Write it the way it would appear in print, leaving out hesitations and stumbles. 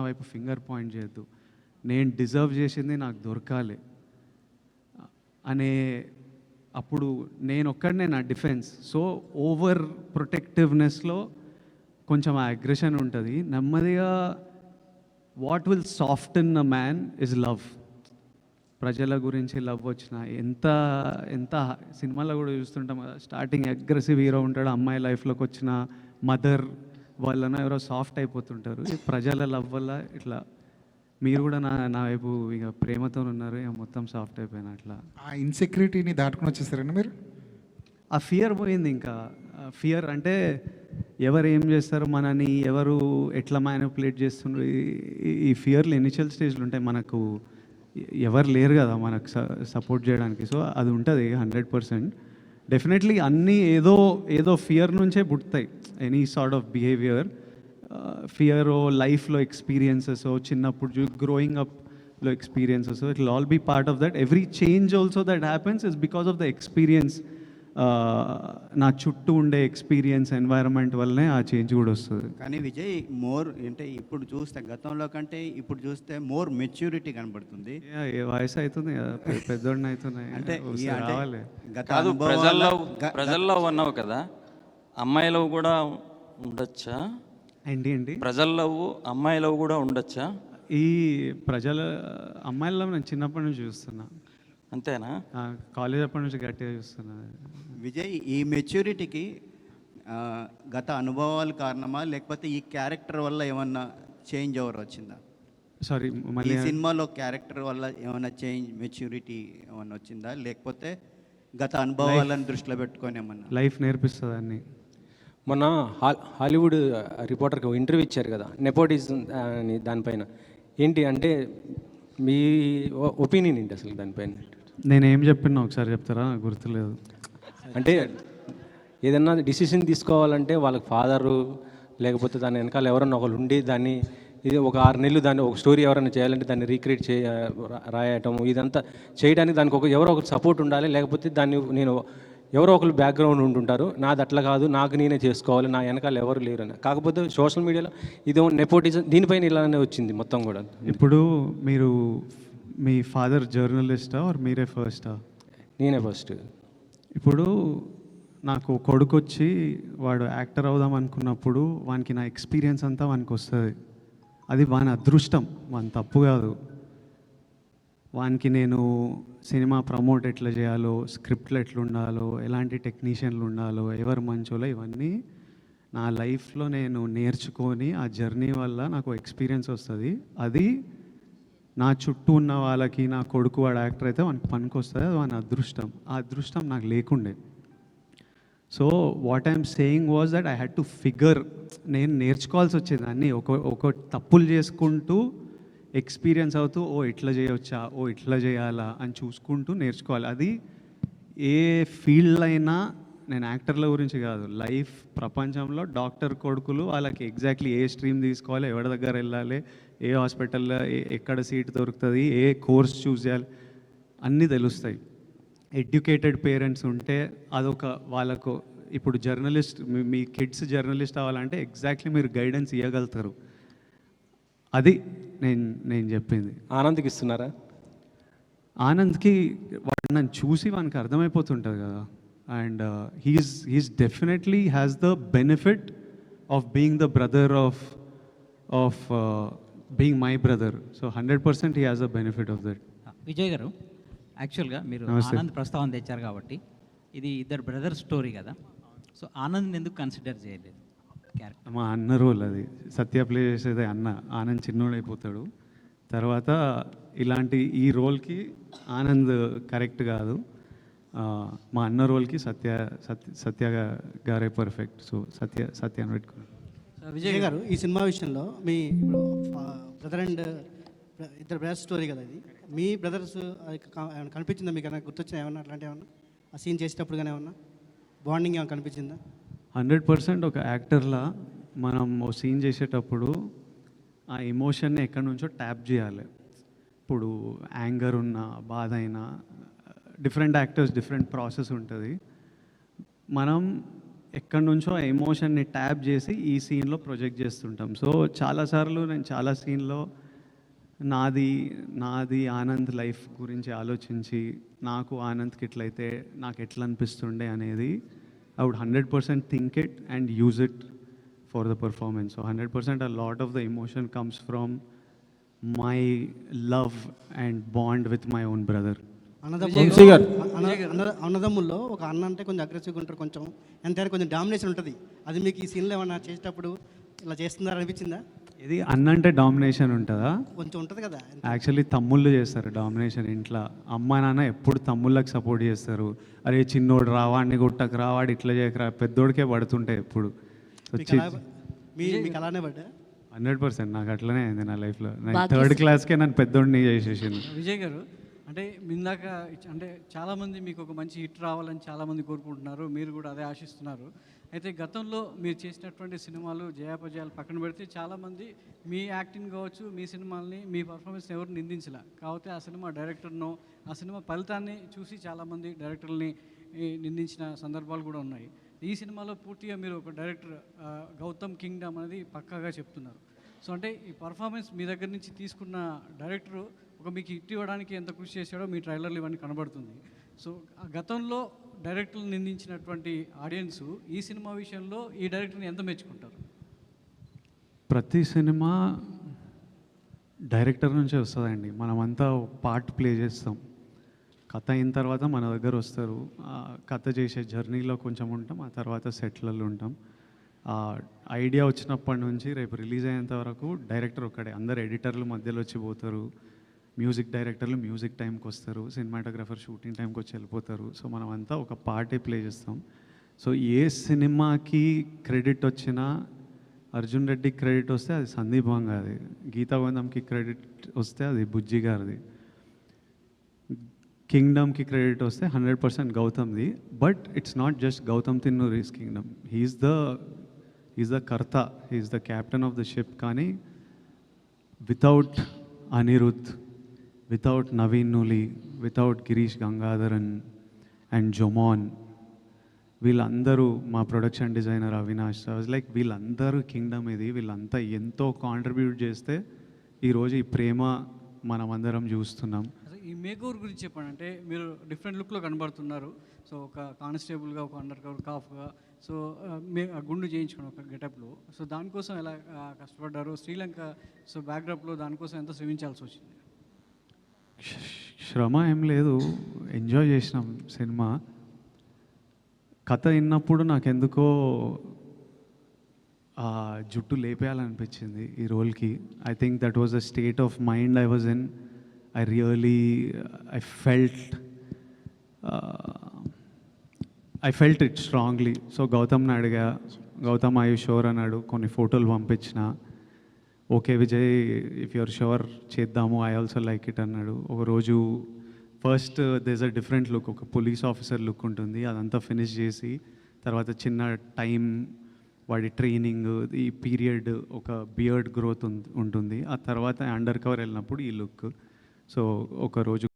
నా వైపు finger point చేయొద్దు, నేను డిజర్వ్ చేసింది నాకు దొరకాలి అనే అప్పుడు నేను ఒక్కడనే నా డిఫెన్స్. సో ఓవర్ ప్రొటెక్టివ్నెస్లో కొంచెం ఆ అగ్రెషన్ ఉంటుంది. నెమ్మదిగా what will soften a man is love. ప్రజల గురించి లవ్ వచ్చిన ఎంత ఎంత సినిమాలో కూడా చూస్తుంటాం కదా, స్టార్టింగ్ అగ్రెసివ్ హీరో ఉంటాడు, అమ్మాయి లైఫ్లోకి వచ్చిన మదర్ వలన ఎవరో సాఫ్ట్ అయిపోతుంటారు. ఈ ప్రజల లవ్ వల్ల ఇట్లా మీరు కూడా నా వైపు ఇక ప్రేమతో ఉన్నారు, ఇక మొత్తం సాఫ్ట్ అయిపోయినా. అట్లా ఆ ఇన్సెక్యూరిటీని దాటుకుని వచ్చేసారండి మీరు? ఆ ఫియర్ పోయింది. ఇంకా ఫియర్ అంటే ఎవరు ఏం చేస్తారు మనని, ఎవరు ఎట్లా మ్యానిపులేట్ చేస్తున్నారు, ఈ ఫియర్లు ఇనిషియల్ స్టేజ్లు ఉంటాయి. మనకు ఎవరు లేరు కదా మనకు సపోర్ట్ చేయడానికి. సో అది ఉంటుంది 100%. డెఫినెట్లీ అన్నీ ఏదో ఫియర్ నుంచే పుడతాయి. Any sort of behaviour, fear లైఫ్లో ఎక్స్పీరియన్సెస్, చిన్నప్పుడు గ్రోయింగ్ అప్లో experiences, it will all be part of that. Every change also that happens is because of the experience. నా చుట్టూ ఉండే ఎక్స్పీరియన్స్ ఎన్వైరన్మెంట్ వల్లనే ఆ చేంజ్ కూడా వస్తుంది. కానీ విజయ్ మోర్ అంటే ఇప్పుడు చూస్తే గతంలో కంటే ఇప్పుడు చూస్తే మోర్ మెచ్యూరిటీ కనబడుతుంది. వయసు అవుతుంది కదా, పెద్దోడిని అవుతున్నాయి అంటే రావాలి. కాదు, ప్రజల్లో ఉన్నావు కదా, అమ్మాయిలో కూడా ఉండొచ్చా? ఏంటి ప్రజల్లో అమ్మాయిలో కూడా ఉండొచ్చా? ఈ ప్రజల అమ్మాయిల్లో నేను చిన్నప్పటి నుంచి చూస్తున్నా. అంతేనా? కాలేజ్ అప్పటి నుంచి గట్టిగా చూస్తున్నా. విజయ్, ఈ మెచ్యూరిటీకి గత అనుభవాలు కారణమా, లేకపోతే ఈ క్యారెక్టర్ వల్ల ఏమన్నా చేంజ్ ఓవర్ వచ్చిందా? సారీ, మళ్ళీ సినిమాలో క్యారెక్టర్ వల్ల ఏమైనా చేంజ్, మెచ్యూరిటీ ఏమన్నా వచ్చిందా, లేకపోతే గత అనుభవాలను దృష్టిలో పెట్టుకొని ఏమన్నా? లైఫ్ నేర్పిస్తుంది అన్ని. మొన్న హాలీవుడ్ రిపోర్టర్కి ఇంటర్వ్యూ ఇచ్చారు కదా, నెపోటిజం అని, దానిపైన ఏంటి అంటే మీ ఒపీనియన్ ఏంటి అసలు దానిపైన? నేనేం చెప్పినా ఒకసారి చెప్తారా? నాకు గుర్తులేదు. అంటే ఏదన్నా డిసిషన్ తీసుకోవాలంటే వాళ్ళకి ఫాదరు లేకపోతే దాని వెనకాల ఎవరన్నా ఒకరు ఉండి దాన్ని, ఇది ఒక 6 నెలలు దాన్ని ఒక స్టోరీ ఎవరైనా చేయాలంటే దాన్ని రీక్రియేట్ రాయటం, ఇదంతా చేయడానికి దానికి ఎవరో ఒకరు సపోర్ట్ ఉండాలి. లేకపోతే దాన్ని నేను ఎవరో ఒకరు బ్యాక్గ్రౌండ్ ఉంటుంటారు, నాది అట్లా కాదు, నాకు నేనే చేసుకోవాలి, నా వెనకాల ఎవరు లేరు అని. కాకపోతే సోషల్ మీడియాలో ఇది నెపోటిజం, దీనిపైన ఇలానే వచ్చింది మొత్తం కూడా. ఇప్పుడు మీరు మీ ఫాదర్ జర్నలిస్టా ఆర్ మీరే ఫస్టా? నేనే ఫస్ట్. ఇప్పుడు నాకు కొడుకు వచ్చి వాడు యాక్టర్ అవుదాం అనుకున్నప్పుడు వానికి నా ఎక్స్పీరియన్స్ అంతా వానికి వస్తుంది. అది వాని అదృష్టం, వాని తప్పు కాదు. వానికి నేను సినిమా ప్రమోట్ ఎట్లా చేయాలో, స్క్రిప్ట్లు ఎట్లుండాలో, ఎలాంటి టెక్నీషియన్లు ఉండాలో, ఎవరు మంచోలో, ఇవన్నీ నా లైఫ్లో నేను నేర్చుకొని ఆ జర్నీ వల్ల నాకు ఎక్స్పీరియన్స్ వస్తుంది. అది నా చుట్టూ ఉన్న వాళ్ళకి, నా కొడుకు వాడు యాక్టర్ అయితే వానికి పనికి వస్తుంది. అది వాని అదృష్టం. ఆ అదృష్టం నాకు లేకుండే. So what I'm saying was that I had to figure, నేను నేర్చుకోవాల్సి వచ్చేది అన్నీ. ఒక తప్పులు చేసుకుంటూ ఎక్స్పీరియన్స్ అవుతూ, ఓ ఇట్లా చేయవచ్చా, ఓ ఇట్లా చేయాలా అని చూసుకుంటూ నేర్చుకోవాలి. అది ఏ ఫీల్డ్ అయినా, నేను యాక్టర్ల గురించి కాదు, లైఫ్ ప్రపంచంలో డాక్టర్ కొడుకులు వాళ్ళకి ఎగ్జాక్ట్లీ ఏ స్ట్రీమ్ తీసుకోవాలి, ఎవరి దగ్గర వెళ్ళాలి, ఏ హాస్పిటల్లో ఎక్కడ సీట్ దొరుకుతుంది, ఏ కోర్స్ చూస్ చేయాలి, అన్నీ తెలుస్తాయి. ఎడ్యుకేటెడ్ పేరెంట్స్ ఉంటే అదొక వాళ్ళకు. ఇప్పుడు జర్నలిస్ట్, మీ కిడ్స్ జర్నలిస్ట్ అవ్వాలంటే ఎగ్జాక్ట్లీ మీరు గైడెన్స్ ఇవ్వగలుగుతారు. అది నేను చెప్పింది. ఆనంద్కి ఇస్తున్నారా? ఆనంద్కి వాడు నన్ను చూసి వానికి అర్థమైపోతుంటుంది కదా. And he's definitely has the benefit of being the brother of being my brother. So 100% he has the benefit of that. Vijay గారు, యాక్చువల్గా మీరు ఆనంద్ ప్రస్తావన తెచ్చారు కాబట్టి, ఇది ఇద్దరు బ్రదర్ స్టోరీ కదా. సో ఆనంద్ని ఎందుకు కన్సిడర్ చేయలేదు క్యారెక్టర్? మా అన్న రోల్ అది. సత్య ప్లే చేసేది అన్న. ఆనంద్ చిన్నోడైపోతాడు. తర్వాత ఇలాంటి ఈ రోల్కి ఆనంద్ కరెక్ట్ కాదు. మా అన్న రోల్కి సత్య గారే పర్ఫెక్ట్. సో సత్య అని పెట్టుకున్నాను. విజయ్ గారు, ఈ సినిమా విషయంలో మీ బ్రదర్ అండ్ ఇద్దరు బ్రదర్స్ స్టోరీ కదా ఇది, మీ బ్రదర్స్ ఏమైనా కనిపించిందా మీకు? ఏమైనా గుర్తొచ్చినా ఏమన్నా అట్లాంటి ఏమన్నా ఆ సీన్ చేసేటప్పుడు కానీ ఏమన్నా బాండింగ్ ఏమైనా కనిపించిందా? 100% ఒక యాక్టర్లా మనం ఓ సీన్ చేసేటప్పుడు ఆ ఎమోషన్ని ఎక్కడి నుంచో ట్యాప్ చేయాలి. ఇప్పుడు యాంగర్ ఉన్నా, బాధ అయినా, డిఫరెంట్ యాక్టర్స్ డిఫరెంట్ ప్రాసెస్ ఉంటుంది. మనం ఎక్కడి నుంచో ఆ ఎమోషన్ని ట్యాప్ చేసి ఈ సీన్లో ప్రొజెక్ట్ చేస్తుంటాం. సో చాలాసార్లు నేను చాలా సీన్లో నాది నాది ఆనంద్ లైఫ్ గురించి ఆలోచించి నాకు ఆనంద్కి ఎట్లయితే నాకు ఎట్లా అనిపిస్తుండే అనేది I would 100% think it and use it for the performance. So 100% a lot of the emotion comes from my love and bond with my own brother. అన్నదమ్ముల్లో ఒక అన్న అంటే కొంచెం అగ్రెసివ్గా ఉంటారు, కొంచెం ఎంతైనా కొంచెం డామినేషన్ ఉంటుంది. అది మీకు ఈ సీన్లో ఏమన్నా చేసేటప్పుడు ఇలా చేస్తున్నారు అనిపించిందా? ఇది అన్న అంటే డామినేషన్ ఉంటుందా? కొంచెం ఉంటుంది కదా. యాక్చువల్లీ తమ్ముళ్ళు చేస్తారు డామినేషన్ ఇంట్లో. అమ్మ నాన్న ఎప్పుడు తమ్ముళ్ళకి సపోర్ట్ చేస్తారు. అరే చిన్నోడు రావాడిని గుట్టకు రావాడు ఇట్లా చేయకరా, పెద్దోడికే పడుతుంటాయి ఎప్పుడు. మీకు అలానే పడ్డా? 100% నాకు అట్లనే అయింది నా లైఫ్లో. నేను 3rd క్లాస్కే నన్ను పెద్దోడిని చేసేసింది. విజయ్ గారు, అంటే ఇందాక అంటే చాలామంది మీకు ఒక మంచి హిట్ రావాలని చాలామంది కోరుకుంటున్నారు, మీరు కూడా అదే ఆశిస్తున్నారు. అయితే గతంలో మీరు చేసినటువంటి సినిమాలు జయాపజయాలు పక్కన పెడితే చాలామంది మీ యాక్టింగ్ కావచ్చు, మీ సినిమాల్ని, మీ పర్ఫార్మెన్స్ని ఎవరు నిందించలే. కాకపోతే ఆ సినిమా డైరెక్టర్నో ఆ సినిమా ఫలితాన్ని చూసి చాలామంది డైరెక్టర్ని నిందించిన సందర్భాలు కూడా ఉన్నాయి. ఈ సినిమాలో పూర్తిగా మీరు ఒక డైరెక్టర్ గౌతమ్ కింగ్డమ్ అనేది పక్కాగా చెప్తున్నారు. సో అంటే ఈ పర్ఫార్మెన్స్ మీ దగ్గర నుంచి తీసుకున్న డైరెక్టరు ఒక మీకు హిట్ ఇవ్వడానికి ఎంత కృషి చేశాడో మీ ట్రైలర్లు ఇవన్నీ కనబడుతుంది. సో ఆ గతంలో డైరెక్టర్లు నిందించినటువంటి ఆడియన్స్ ఈ సినిమా విషయంలో ఈ డైరెక్టర్ని ఎంత మెచ్చుకుంటారు? ప్రతి సినిమా డైరెక్టర్ నుంచే వస్తుందండి. మనమంతా పార్ట్ ప్లే చేస్తాం. కథ అయిన తర్వాత మన దగ్గర వస్తారు. కథ చేసే జర్నీలో కొంచెం ఉంటాం, ఆ తర్వాత సెట్లలో ఉంటాం. ఐడియా వచ్చినప్పటి నుంచి రేపు రిలీజ్ అయ్యేంత వరకు డైరెక్టర్ ఒక్కడే. అందరు ఎడిటర్లు మధ్యలో వచ్చి పోతారు, మ్యూజిక్ డైరెక్టర్లు మ్యూజిక్ టైంకి వస్తారు, సినిమాటోగ్రఫర్ షూటింగ్ టైంకి వచ్చి వెళ్ళిపోతారు. సో మనం అంతా ఒక పార్టే ప్లే చేస్తాం. సో ఏ సినిమాకి క్రెడిట్ వచ్చినా, అర్జున్ రెడ్డికి క్రెడిట్ వస్తే అది సందీప్ వంగాది, గీతా గోవిందంకి క్రెడిట్ వస్తే అది బుజ్జి గారిది, కింగ్డమ్కి క్రెడిట్ వస్తే 100% గౌతమ్ది. But it's not just Gowtham Tinnanuri's Kingdom. He's the కర్త, he's the captain of the ship. కానీ without Anirudh, without Naveen Nooli, without Girish Gangadharan and Jomon, వీళ్ళందరూ, మా ప్రొడక్షన్ డిజైనర్ అవినాష్, లైక్ వీళ్ళందరూ కింగ్డమ్ ఇది. వీళ్ళంతా ఎంతో కాంట్రిబ్యూట్ చేస్తే ఈరోజు ఈ ప్రేమ మనమందరం చూస్తున్నాం. ఈ మేకోవర్ గురించి చెప్పండి. అంటే మీరు డిఫరెంట్ లుక్లో కనబడుతున్నారు. సో ఒక కానిస్టేబుల్గా, ఒక అండర్ కవర్ కాఫ్గా, సో గుండు చేయించుకుని ఒక గెటప్లో. సో దానికోసం ఎలా కష్టపడ్డారు? శ్రీలంక సో బ్యాక్డ్రాప్లో దానికోసం ఎంత శ్రమించాల్సి వచ్చింది? శ్రమ ఏం లేదు, ఎంజాయ్ చేసినాం సినిమా. కథ విన్నప్పుడు నాకెందుకో జుట్టు లేపేయాలనిపించింది ఈ రోల్కి. I think that was the state of mind I was in. I felt it strongly. So గౌతమ్ని అడిగా, గౌతమ్ ఐ షూర్ అన్నాడు. కొన్ని ఫోటోలు పంపించిన. Okay Vijay, if you're sure చేద్దాము, ఐ ఆల్సో లైక్ ఇట్ అన్నాడు. ఒకరోజు first this a different look, ఒక పోలీస్ ఆఫీసర్ లుక్ ఉంటుంది, అదంతా ఫినిష్ చేసి తర్వాత చిన్న టైం వాడి ట్రైనింగ్, ఈ పీరియడ్, ఒక బియర్డ్ గ్రోత్ ఉంటుంది. ఆ తర్వాత అండర్ కవర్ వెళ్ళినప్పుడు ఈ లుక్. సో ఒకరోజు